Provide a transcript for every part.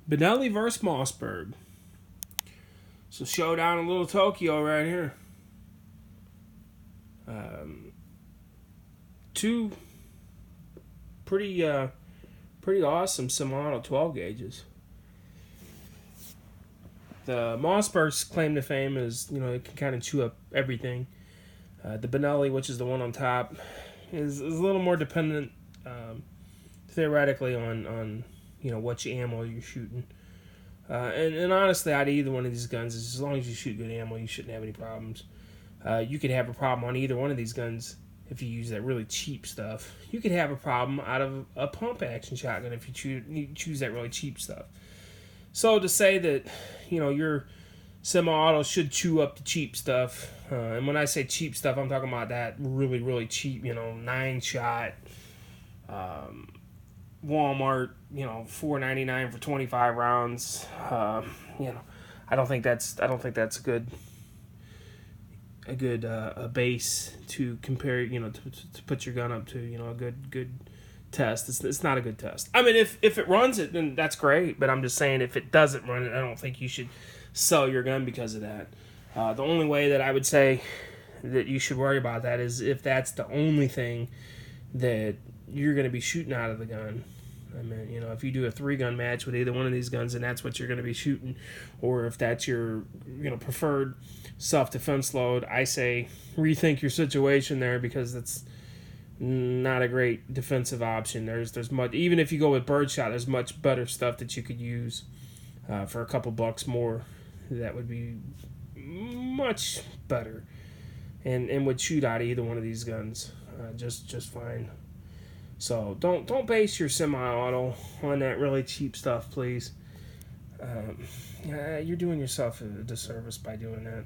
Benelli versus Mossberg. So showdown in Little Tokyo right here. Two pretty awesome semi-auto 12 gauges. The Mossberg's claim to fame is, it can kind of chew up everything. The Benelli, which is the one on top, is a little more dependent, theoretically, on what ammo you're shooting. And honestly, out of either one of these guns, as long as you shoot good ammo, you shouldn't have any problems. You could have a problem on either one of these guns if you use that really cheap stuff. You could have a problem out of a pump action shotgun if you choose that really cheap stuff. So to say that, your semi-auto should chew up the cheap stuff, and when I say cheap stuff, I'm talking about that really, really cheap, 9-shot, Walmart, $4.99 for 25 rounds. I don't think that's a good base to compare, to put your gun up to, a good test. It's not a good test. I mean, if it runs it, then that's great. But I'm just saying, if it doesn't run it, I don't think you should sell your gun because of that. The only way that I would say that you should worry about that is if that's the only thing that you're going to be shooting out of the gun. I mean, if you do a 3-gun match with either one of these guns and that's what you're going to be shooting, or if that's your, preferred self-defense load, I say rethink your situation there, because that's not a great defensive option. There's much, even if you go with birdshot, there's much better stuff that you could use for a couple bucks more that would be much better and would shoot out of either one of these guns just fine. So don't base your semi-auto on that really cheap stuff, please. You're doing yourself a disservice by doing that,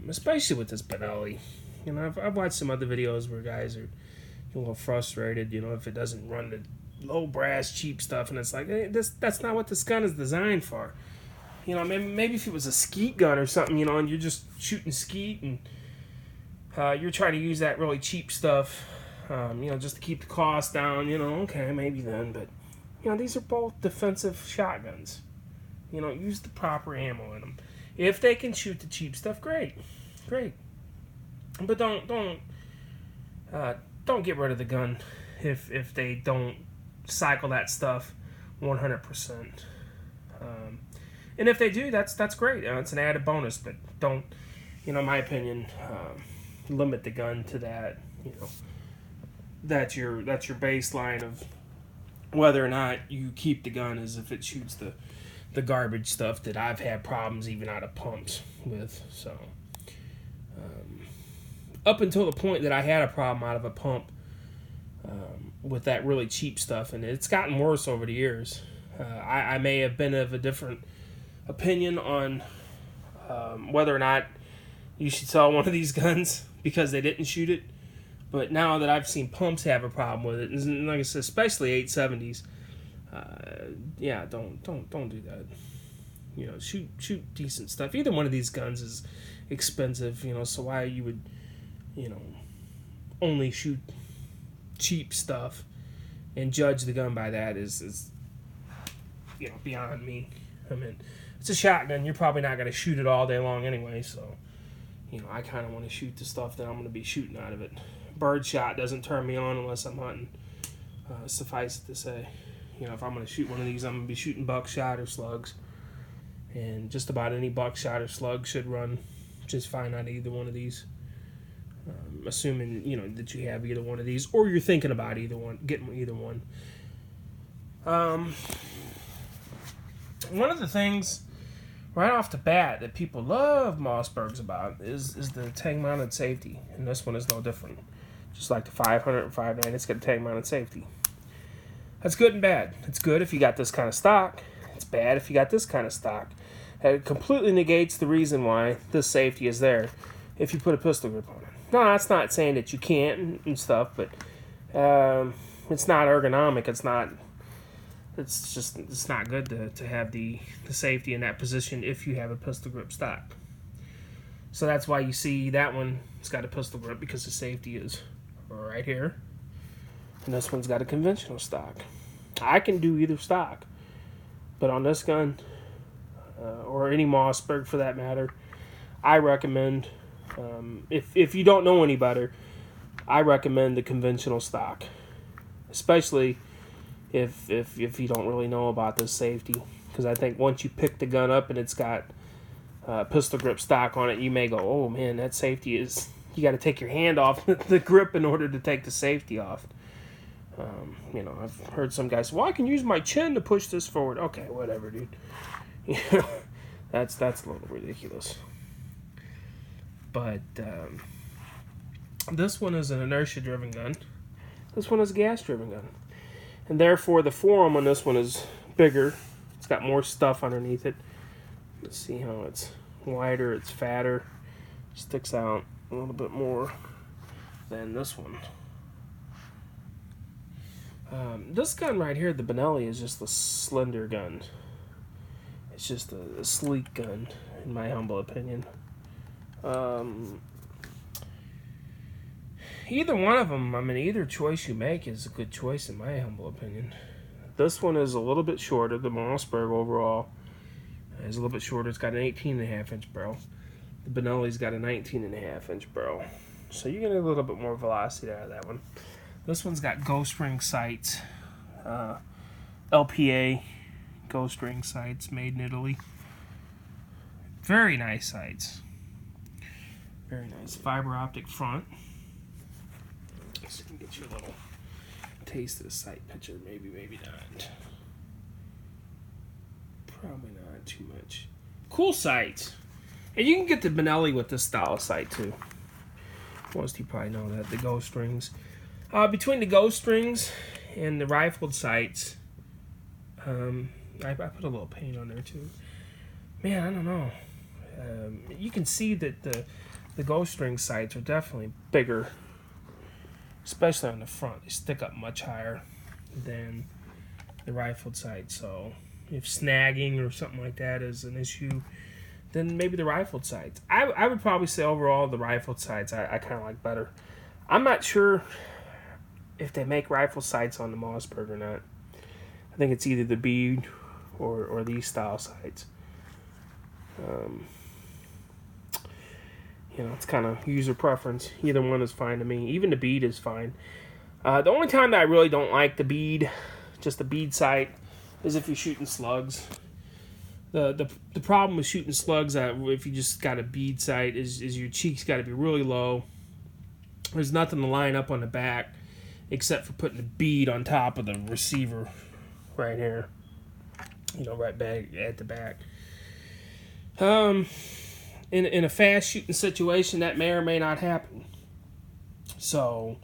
especially with this Benelli. I've watched some other videos where guys are a little frustrated, if it doesn't run the low brass cheap stuff, and it's like, hey, that's not what this gun is designed for. Maybe if it was a skeet gun or something, and you're just shooting skeet and you're trying to use that really cheap stuff, just to keep the cost down, okay, maybe then. But, these are both defensive shotguns. Use the proper ammo in them. If they can shoot the cheap stuff, great. But don't get rid of the gun if they don't cycle that stuff 100%. And if they do, that's great. It's an added bonus. But don't, in my opinion, limit the gun to that. That's your baseline of whether or not you keep the gun, as if it shoots the garbage stuff that I've had problems even out of pumps with. So up until the point that I had a problem out of a pump with that really cheap stuff, and it's gotten worse over the years. I may have been of a different opinion on whether or not you should sell one of these guns because they didn't shoot it. But now that I've seen pumps have a problem with it, and like I said, especially 870s, don't do that. Shoot decent stuff. Either one of these guns is expensive, so why you would, only shoot cheap stuff and judge the gun by that is beyond me. I mean, it's a shotgun. You're probably not going to shoot it all day long anyway, so, I kind of want to shoot the stuff that I'm going to be shooting out of it. Birdshot doesn't turn me on unless I'm hunting. Suffice it to say, if I'm going to shoot one of these, I'm going to be shooting buckshot or slugs. And just about any buckshot or slug should run just fine out of either one of these. Assuming, that you have either one of these, or you're thinking about getting either one. One of the things right off the bat that people love Mossbergs about is the tank-mounted safety, and this one is no different. Just like the 500 and 590, it's got a tank-mounted safety. That's good and bad. It's good if you got this kind of stock. It's bad if you got this kind of stock. It completely negates the reason why this safety is there if you put a pistol grip on it. No, that's not saying that you can't and stuff, but it's not ergonomic. It's not good to have the safety in that position if you have a pistol grip stock. So that's why you see that one, it's got a pistol grip, because the safety is right here. And this one's got a conventional stock. I can do either stock, But on this gun, or any Mossberg for that matter, I recommend, if you don't know any better, I recommend the conventional stock, especially if you don't really know about this safety, because I think once you pick the gun up and it's got pistol grip stock on it, you may go, oh man, that safety is, you got to take your hand off the grip in order to take the safety off. I've heard some guys say, well, I can use my chin to push this forward. Okay, whatever, dude. That's a little ridiculous. But this one is an inertia-driven gun. This one is a gas-driven gun. And therefore, the forearm on this one is bigger. It's got more stuff underneath it. Let's see how it's wider, it's fatter. Sticks out a little bit more than this one. This gun right here, the Benelli, is just a slender gun. It's just a sleek gun, in my humble opinion. Either one of them, either choice you make is a good choice, in my humble opinion. This one is a little bit shorter. The Mossberg overall is a little bit shorter. It's got an 18.5-inch barrel. The Benelli's got a 19.5-inch barrel. So you're going to get a little bit more velocity out of that one. This one's got ghost ring sights, LPA ghost ring sights made in Italy. Very nice sights. Very nice. Fiber optic front. So you can get you a little taste of the sight picture. Maybe, maybe not. Probably not too much. Cool sights. And you can get the Benelli with this style of sight too. Most of you probably know that. The ghost rings. Between the ghost rings and the rifled sights, I put a little paint on there too. Man, I don't know. You can see that the ghost ring sights are definitely bigger, especially on the front. They stick up much higher than the rifled sights. So if snagging or something like that is an issue, then maybe the rifled sights. I would probably say overall the rifled sights I kind of like better. I'm not sure if they make rifle sights on the Mossberg or not. I think it's either the bead or these style sights. It's kind of user preference. Either one is fine to me. Even the bead is fine. The only time that I really don't like the bead, just the bead sight, is if you're shooting slugs. The problem with shooting slugs, if you just got a bead sight, is your cheeks got to be really low. There's nothing to line up on the back except for putting the bead on top of the receiver right here. Right back at the back. In a fast shooting situation, that may or may not happen. So,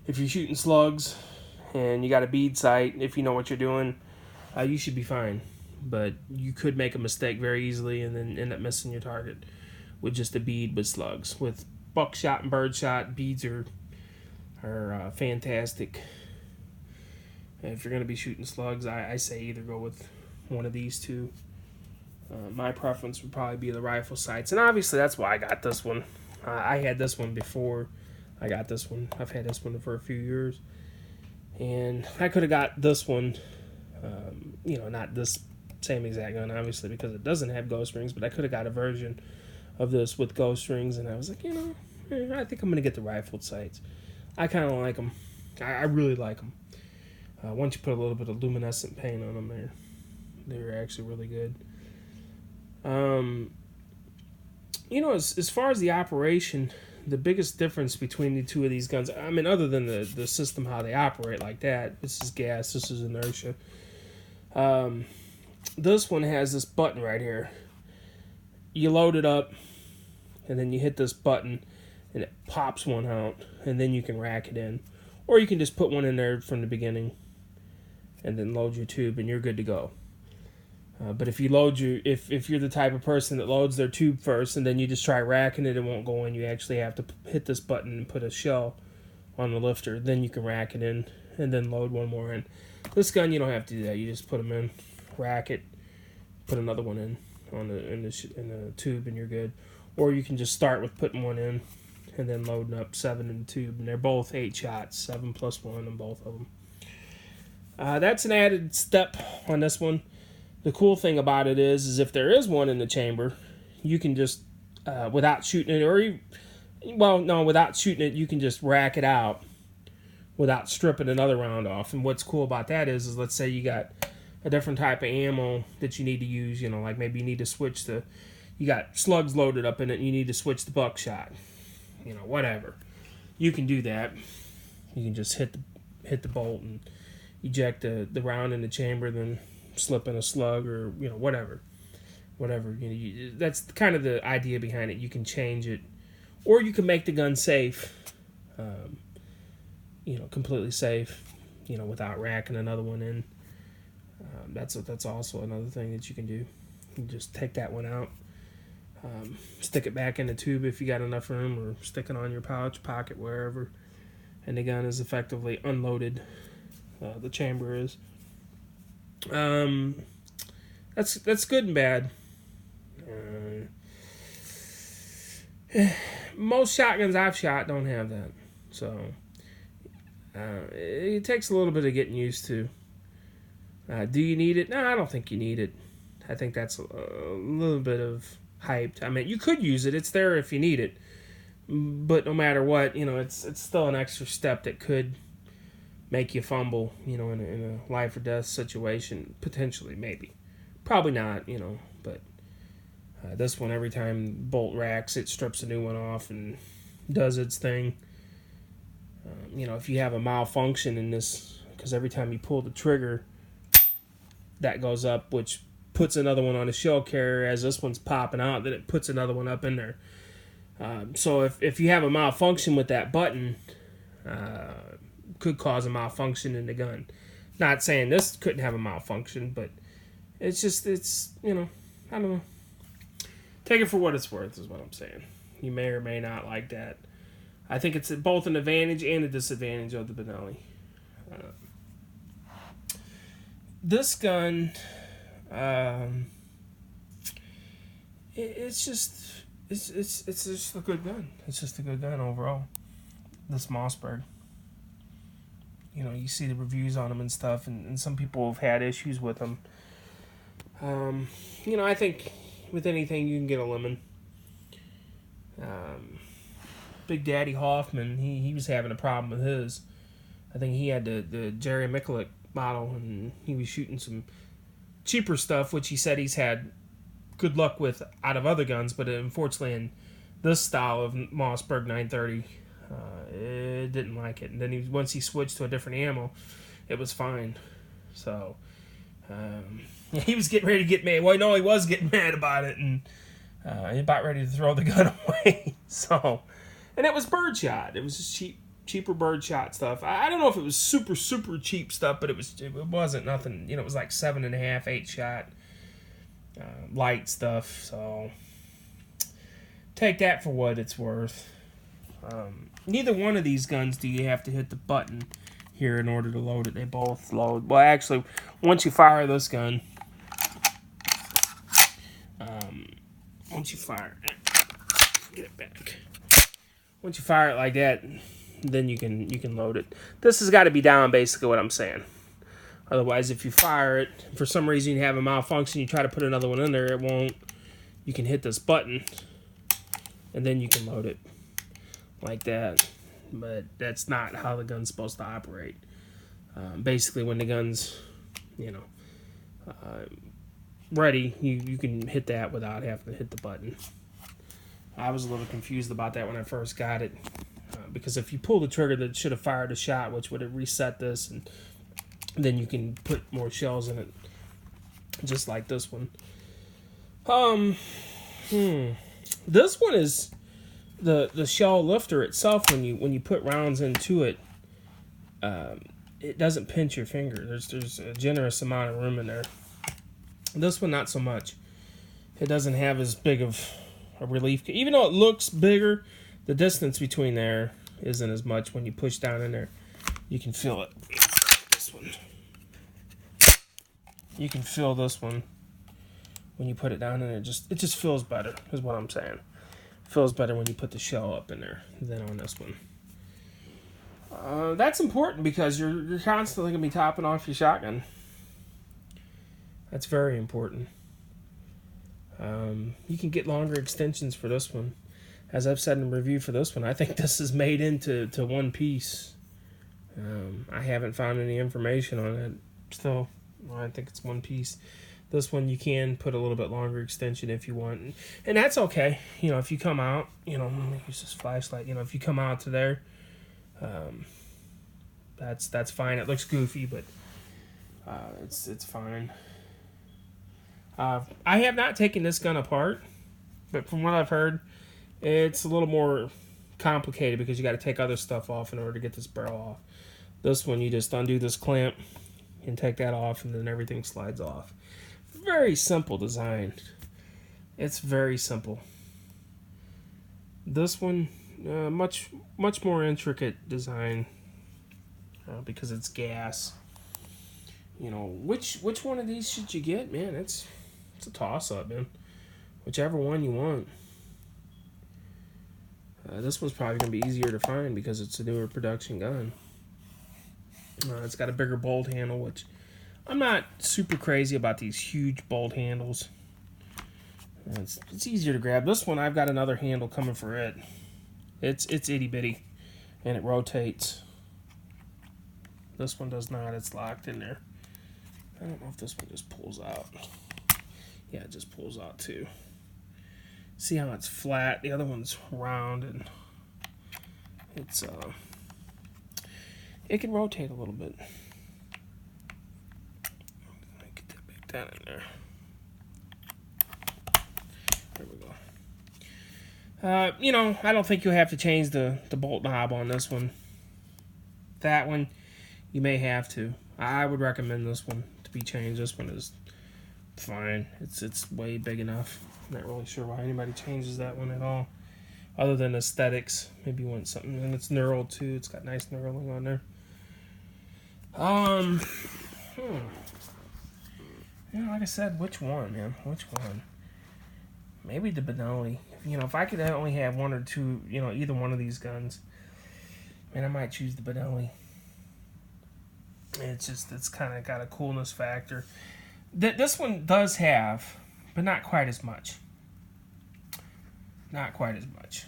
if you're shooting slugs and you got a bead sight, if you know what you're doing, you should be fine. But you could make a mistake very easily and then end up missing your target with just a bead with slugs. With buckshot and birdshot, beads are fantastic. And if you're going to be shooting slugs, I say either go with one of these two. My preference would probably be the rifle sights. And obviously that's why I got this one. I had this one before I got this one. I've had this one for a few years. And I could have got this one, not this same exact gun, obviously, because it doesn't have ghost rings, but I could have got a version of this with ghost rings, and I was like, I think I'm going to get the rifled sights. I kind of like them. I really like them. Once you put a little bit of luminescent paint on them, they're actually really good. As far as the operation, the biggest difference between the two of these guns, other than the system, how they operate like that, this is gas, this is inertia. This one has this button right here. You load it up, and then you hit this button, and it pops one out, and then you can rack it in. Or you can just put one in there from the beginning, and then load your tube, and you're good to go. But if you if you're the type of person that loads their tube first, and then you just try racking it, it won't go in. You actually have to hit this button and put a shell on the lifter. Then you can rack it in, and then load one more in. This gun, you don't have to do that. You just put them in, rack it, put another one in the tube, and you're good. Or you can just start with putting one in, and then loading up 7 in the tube. And they're both 8 shots, 7 plus 1 on both of them. That's an added step on this one. The cool thing about it is if there is one in the chamber, you can just, without shooting it, without shooting it, you can just rack it out without stripping another round off. And what's cool about that is let's say you got a different type of ammo that you need to use, like maybe you need to switch you got slugs loaded up in it and you need to switch the buckshot, whatever. You can do that. You can just hit the bolt and eject the round in the chamber, then slip in a slug or, whatever. That's kind of the idea behind it. You can change it, or you can make the gun safe, completely safe, without racking another one in. That's also another thing that you can do. You can just take that one out, stick it back in the tube if you got enough room, or stick it on your pouch, pocket, wherever, and the gun is effectively unloaded. The chamber is. That's good and bad. Most shotguns I've shot don't have that, so it takes a little bit of getting used to. Do you need it? No, I don't think you need it. I think that's a little bit of hyped. I mean, you could use it. It's there if you need it. But no matter what, it's still an extra step that could make you fumble, in a life or death situation. Potentially, maybe. Probably not, but this one, every time bolt racks, it strips a new one off and does its thing. If you have a malfunction in this, because every time you pull the trigger, that goes up, which puts another one on a shell carrier. As this one's popping out, then it puts another one up in there. So if you have a malfunction with that button, could cause a malfunction in the gun. Not saying this couldn't have a malfunction, but it's I don't know. Take it for what it's worth is what I'm saying. You may or may not like that. I think it's both an advantage and a disadvantage of the Benelli. This gun, it's just a good gun. It's just a good gun overall. This Mossberg. You see the reviews on them and stuff, and some people have had issues with them. I think with anything you can get a lemon. Big Daddy Hoffman, he was having a problem with his. I think he had the Jerry Mikulik model, and he was shooting some cheaper stuff, which he said he's had good luck with out of other guns, but unfortunately in this style of Mossberg 930, it didn't like it. And then once he switched to a different ammo, it was fine. So he was getting ready to get mad. Well, no, he was getting mad about it, and about ready to throw the gun away. And it was birdshot. It was just cheaper birdshot stuff. I don't know if it was super, super cheap stuff, but it wasn't nothing. It was like 7.5, 8 shot light stuff. So take that for what it's worth. Neither one of these guns do you have to hit the button here in order to load it. They both load. Well, actually, once you fire this gun, get it back. Once you fire it like that, then you can load it. This has got to be down, basically what I'm saying. Otherwise, if you fire it, for some reason you have a malfunction, you try to put another one in there, it won't. You can hit this button, and then you can load it like that. But that's not how the gun's supposed to operate. Basically, when the gun's, ready, you can hit that without having to hit the button. I was a little confused about that when I first got it. Because if you pull the trigger, that should have fired a shot, which would have reset this, and then you can put more shells in it, just like this one. This one is the shell lifter itself. When you put rounds into it, it doesn't pinch your finger. There's a generous amount of room in there. This one, not so much. It doesn't have as big of a relief, even though it looks bigger. The distance between there isn't as much. When you push down in there, you can feel it. This one. You can feel this one when you put it down in there. It just feels better, is what I'm saying. It feels better when you put the shell up in there than on this one. That's important because you're constantly going to be topping off your shotgun. That's very important. You can get longer extensions for this one. As I've said in the review for this one, I think this is made into one piece. I haven't found any information on it still. I think it's one piece. This one you can put a little bit longer extension if you want, and that's okay. If you come out, let me use this flashlight. If you come out to there, that's fine. It looks goofy, but it's fine. I have not taken this gun apart, but from what I've heard, it's a little more complicated because you got to take other stuff off in order to get this barrel off. This one, you just undo this clamp and take that off, and then everything slides off. Very simple design. It's very simple. This one, much more intricate design because it's gas. Which one of these should you get, man? It's a toss-up, man. Whichever one you want. This one's probably going to be easier to find because it's a newer production gun. It's got a bigger bolt handle, which I'm not super crazy about these huge bolt handles. It's easier to grab. This one, I've got another handle coming for it. It's itty-bitty, and it rotates. This one does not. It's locked in there. I don't know if this one just pulls out. Yeah, it just pulls out too. See how it's flat? The other one's round, and it can rotate a little bit. Get that back down in there. There we go. I don't think you'll have to change the bolt knob on this one. That one, you may have to. I would recommend this one to be changed. This one is fine. It's way big enough. I'm not really sure why anybody changes that one at all, other than aesthetics. Maybe you want something, and it's knurled too. It's got nice knurling on there. Like I said, which one, man? Which one? Maybe the Benelli. If I could only have one or two, either one of these guns, man, I might choose the Benelli. It's kind of got a coolness factor. This one does have, but not quite as much. Not quite as much.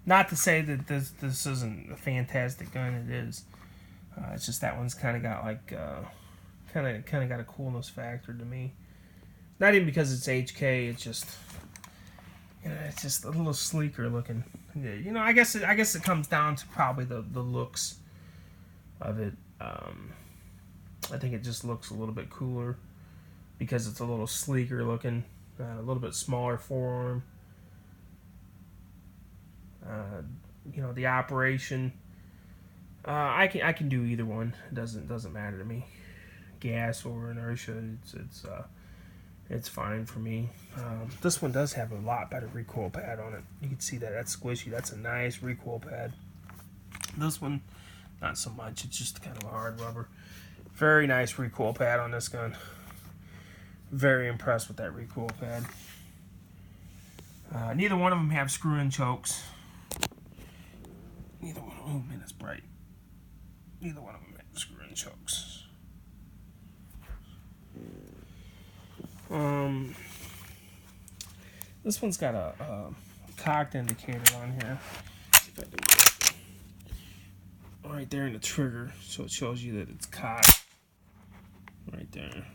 Not to say that this isn't a fantastic gun. It is. It's just that one's kind of got like kind of got a coolness factor to me. Not even because it's HK. It's just it's just a little sleeker looking. I guess it comes down to probably the looks of it. I think it just looks a little bit cooler because it's a little sleeker looking, a little bit smaller forearm. The operation. I can do either one. It doesn't matter to me. Gas or inertia, it's fine for me. This one does have a lot better recoil pad on it. You can see that. That's squishy. That's a nice recoil pad. This one, not so much. It's just kind of a hard rubber. Very nice recoil pad on this gun. Very impressed with that recoil pad. Neither one of them have screw-in chokes. Neither one. Oh man, it's bright. Neither one of them have screw-in chokes. This one's got a cocked indicator on here. See if I can get it right there in the trigger, so it shows you that it's cocked. Right there.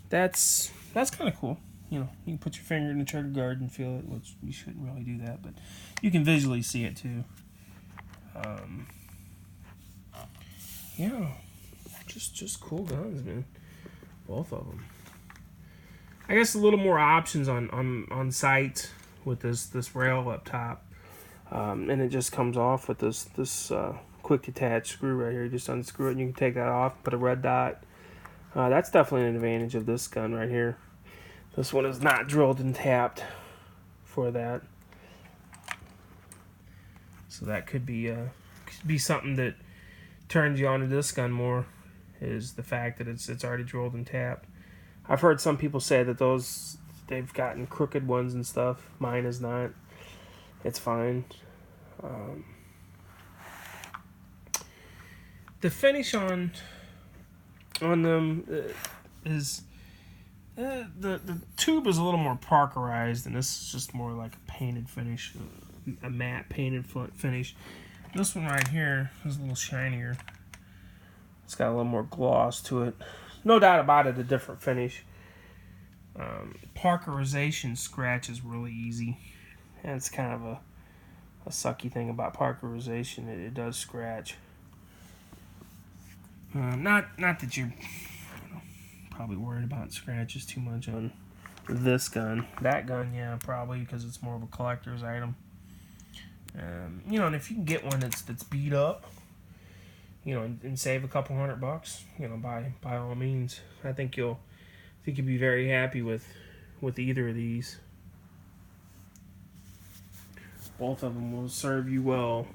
That's kind of cool. You can put your finger in the trigger guard and feel it, which you shouldn't really do that, but you can visually see it too. Just cool guns, man. Both of them. I guess a little more options on sight with this rail up top, and it just comes off with this quick detach screw right here. You just unscrew it and you can take that off. Put a red dot. That's definitely an advantage of this gun right here. This one is not drilled and tapped for that, so that could be something that turns you onto this gun more, is the fact that it's already drilled and tapped. I've heard some people say that they've gotten crooked ones and stuff. Mine is not. It's fine. The finish on on them is the tube is a little more parkerized, and this is just more like a painted finish, a matte painted finish. This one right here is a little shinier. It's got a little more gloss to it. No doubt about it, a different finish. Parkerization scratch is really easy. And it's kind of a sucky thing about parkerization. It does scratch. Not that you're probably worried about scratches too much on this gun. That gun, yeah, probably, because it's more of a collector's item. And if you can get one that's beat up, and save a couple $100, by all means, I think you'll be very happy with either of these. Both of them will serve you well,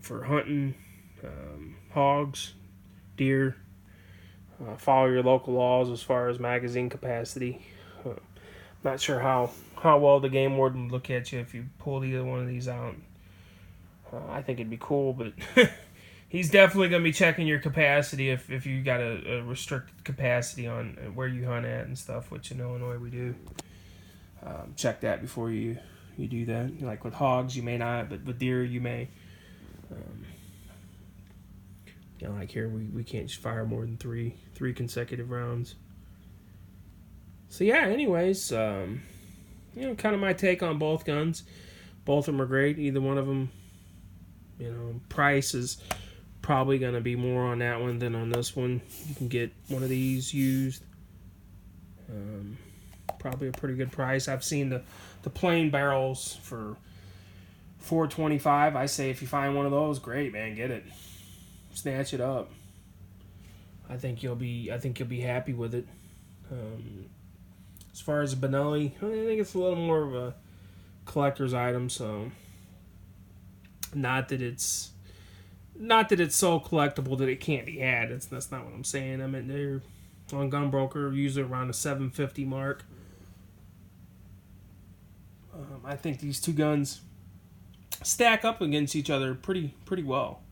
for hunting, hogs, deer. Follow your local laws as far as magazine capacity. Not sure how well the game warden would look at you if you pulled either one of these out. I think it'd be cool, but he's definitely going to be checking your capacity if you got a restricted capacity on where you hunt at and stuff, which in Illinois we do. Check that before you do that. Like with hogs, you may not, but with deer, you may. Like here, we can't fire more than three consecutive rounds. So yeah, anyways, kind of my take on both guns. Both of them are great. Either one of them, price is probably going to be more on that one than on this one. You can get one of these used. Probably a pretty good price. I've seen the plain barrels for $4.25. I say if you find one of those, great, man, get it. Snatch it up. I think you'll be happy with it. As far as the Benelli, I think it's a little more of a collector's item. So, not that it's so collectible that it can't be had. That's not what I'm saying. I mean, they're on Gunbroker, usually around the $750 mark. I think these two guns stack up against each other pretty well.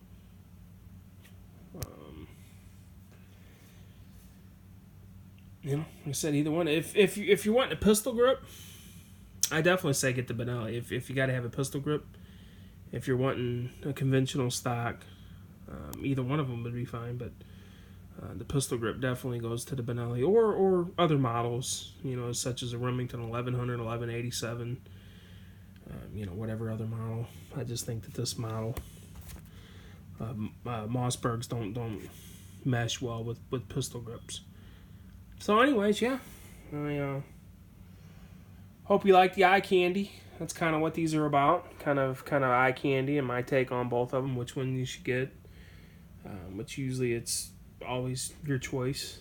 Like I said, either one. If you want a pistol grip, I definitely say get the Benelli. If you got to have a pistol grip, if you're wanting a conventional stock, either one of them would be fine. But the pistol grip definitely goes to the Benelli or other models, such as a Remington 1100, 1187, whatever other model. I just think that this model, Mossbergs don't mesh well with pistol grips. So anyways, yeah, I hope you like the eye candy. That's kind of what these are about, kind of eye candy, and my take on both of them, which one you should get. Which usually it's always your choice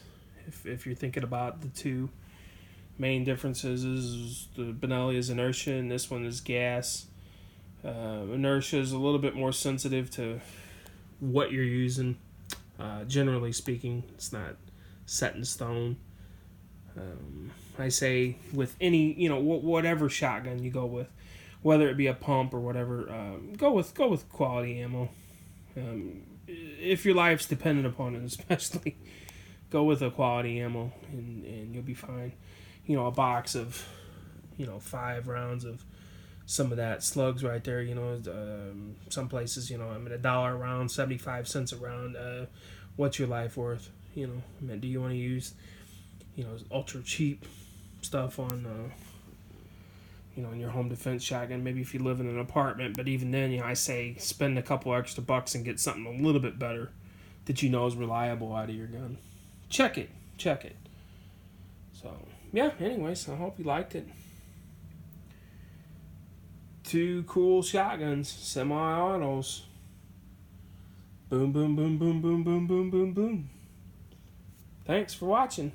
if you're thinking about the two main differences. Is the Benelli is inertia, and this one is gas. Inertia is a little bit more sensitive to what you're using. Generally speaking, it's not set in stone. I say with any, whatever shotgun you go with, whether it be a pump or whatever, go with quality ammo. If your life's dependent upon it, especially, go with a quality ammo and you'll be fine. A box of, 5 rounds of some of that slugs right there. Some places, $1 a round, 75 cents a round. What's your life worth? Do you want to use, ultra cheap stuff on, in your home defense shotgun? Maybe if you live in an apartment, but even then, I say spend a couple extra bucks and get something a little bit better that is reliable out of your gun. Check it. So, yeah, anyways, I hope you liked it. 2 cool shotguns, semi-autos. Boom, boom, boom, boom, boom, boom, boom, boom, boom. Thanks for watching.